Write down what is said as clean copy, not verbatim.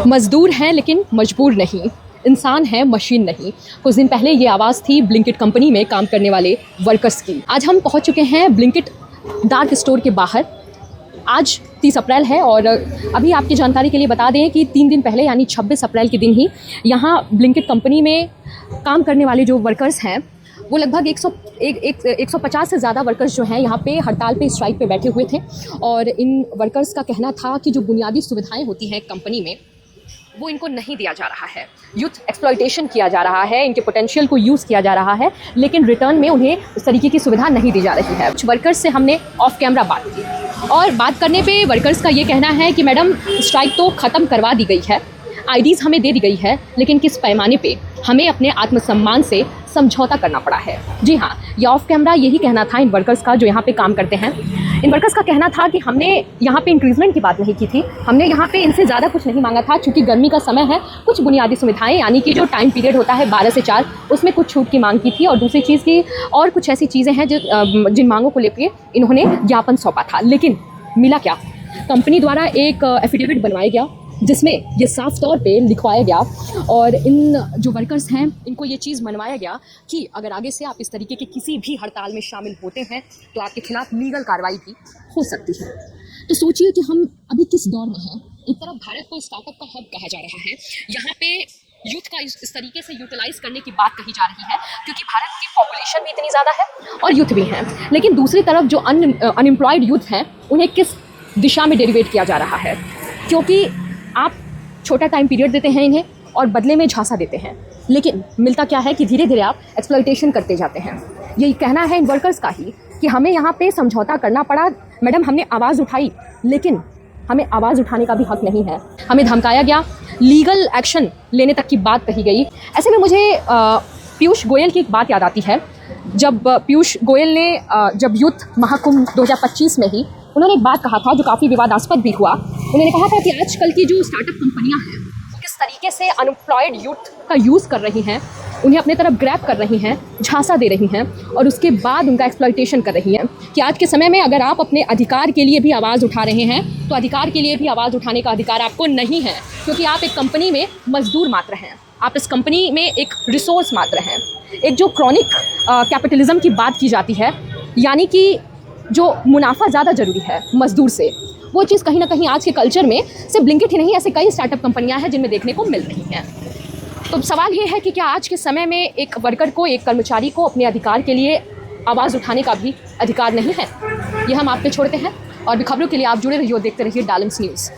मज़दूर हैं लेकिन मजबूर नहीं, इंसान है मशीन नहीं। कुछ दिन पहले ये आवाज़ थी ब्लिंकिट कंपनी में काम करने वाले वर्कर्स की। आज हम पहुंच चुके हैं ब्लिंकिट डार्क स्टोर के बाहर। आज 30 अप्रैल है और अभी आपकी जानकारी के लिए बता दें कि 3 दिन पहले यानी 26 अप्रैल के दिन ही यहाँ ब्लिंकिट कंपनी में काम करने वाले जो वर्कर्स हैं वो लगभग 150 से ज़्यादा वर्कर्स जो हैं यहाँ पे हड़ताल पे स्ट्राइक पे बैठे हुए थे। और इन वर्कर्स का कहना था कि जो बुनियादी सुविधाएं होती हैं कंपनी में वो इनको नहीं दिया जा रहा है, यूथ एक्सप्लॉयटेशन किया जा रहा है, इनके पोटेंशियल को यूज़ किया जा रहा है, लेकिन रिटर्न में उन्हें उस तरीके की सुविधा नहीं दी जा रही है। कुछ वर्कर्स से हमने ऑफ कैमरा बात की और बात करने पे वर्कर्स का ये कहना है कि मैडम स्ट्राइक तो ख़त्म करवा दी गई है, आईडीज़ हमें दे दी गई है, लेकिन किस पैमाने पे हमें अपने आत्मसम्मान से समझौता करना पड़ा है। जी हाँ, ये ऑफ कैमरा यही कहना था इन वर्कर्स का जो यहाँ पे काम करते हैं। इन वर्कर्स का कहना था कि हमने यहाँ पे इंक्रीजमेंट की बात नहीं की थी, हमने यहाँ पे इनसे ज़्यादा कुछ नहीं मांगा था। चूँकि गर्मी का समय है, कुछ बुनियादी सुविधाएं यानी कि जो टाइम पीरियड होता है 12 से 4 उसमें कुछ छूट की मांग की थी। और दूसरी चीज़ की और कुछ ऐसी चीज़ें हैं जिन मांगों को लेकर इन्होंने ज्ञापन सौंपा था। लेकिन मिला क्या? कंपनी द्वारा एक एफिडेविट बनवाया गया जिसमें ये साफ तौर पे लिखवाया गया और इन जो वर्कर्स हैं इनको ये चीज़ मनवाया गया कि अगर आगे से आप इस तरीके के किसी भी हड़ताल में शामिल होते हैं तो आपके खिलाफ लीगल कार्रवाई भी हो सकती है। तो सोचिए कि हम अभी किस दौर में हैं। एक तरफ भारत को स्टार्टअप का हब कहा जा रहा है, यहाँ पे यूथ का इस तरीके से यूटिलाइज करने की बात कही जा रही है क्योंकि भारत की पॉपुलेशन भी इतनी ज़्यादा है और यूथ भी हैं। लेकिन दूसरी तरफ जो अनएम्प्लॉयड यूथ हैं उन्हें किस दिशा में डेरिवेट किया जा रहा है, क्योंकि आप छोटा टाइम पीरियड देते हैं इन्हें और बदले में झांसा देते हैं, लेकिन मिलता क्या है कि धीरे धीरे आप एक्सप्लॉयटेशन करते जाते हैं। यही कहना है इन वर्कर्स का ही कि हमें यहाँ पे समझौता करना पड़ा। मैडम हमने आवाज़ उठाई लेकिन हमें आवाज़ उठाने का भी हक नहीं है, हमें धमकाया गया, लीगल एक्शन लेने तक की बात कही गई। ऐसे में मुझे पीयूष गोयल की एक बात याद आती है। जब पीयूष गोयल ने जब यूथ महाकुंभ 2025 में ही उन्होंने एक बात कहा था जो काफ़ी विवादास्पद भी हुआ। उन्होंने कहा था कि आजकल की जो स्टार्टअप कंपनियां हैं वो किस तरीके से अनएम्प्लॉयड यूथ का यूज़ कर रही हैं, उन्हें अपने तरफ ग्रैब कर रही हैं, झांसा दे रही हैं और उसके बाद उनका एक्सप्लॉयटेशन कर रही हैं। कि आज के समय में अगर आप अपने अधिकार के लिए भी आवाज़ उठा रहे हैं तो अधिकार के लिए भी आवाज़ उठाने का अधिकार आपको नहीं है, क्योंकि आप एक कंपनी में मजदूर मात्र हैं, आप इस कंपनी में एक रिसोर्स मात्र हैं। एक जो क्रॉनिक कैपिटलिज्म की बात की जाती है, यानी कि जो मुनाफा ज़्यादा ज़रूरी है मज़दूर से, वो चीज़ कहीं ना कहीं आज के कल्चर में सिर्फ ब्लिंकिट ही नहीं, ऐसे कई स्टार्टअप कंपनियां हैं जिनमें देखने को मिल रही हैं। तो सवाल ये है कि क्या आज के समय में एक वर्कर को, एक कर्मचारी को अपने अधिकार के लिए आवाज़ उठाने का भी अधिकार नहीं है? ये हम आप पे छोड़ते हैं और भी खबरों के लिए आप जुड़े रहिए, देखते रहिए डालम्स न्यूज़।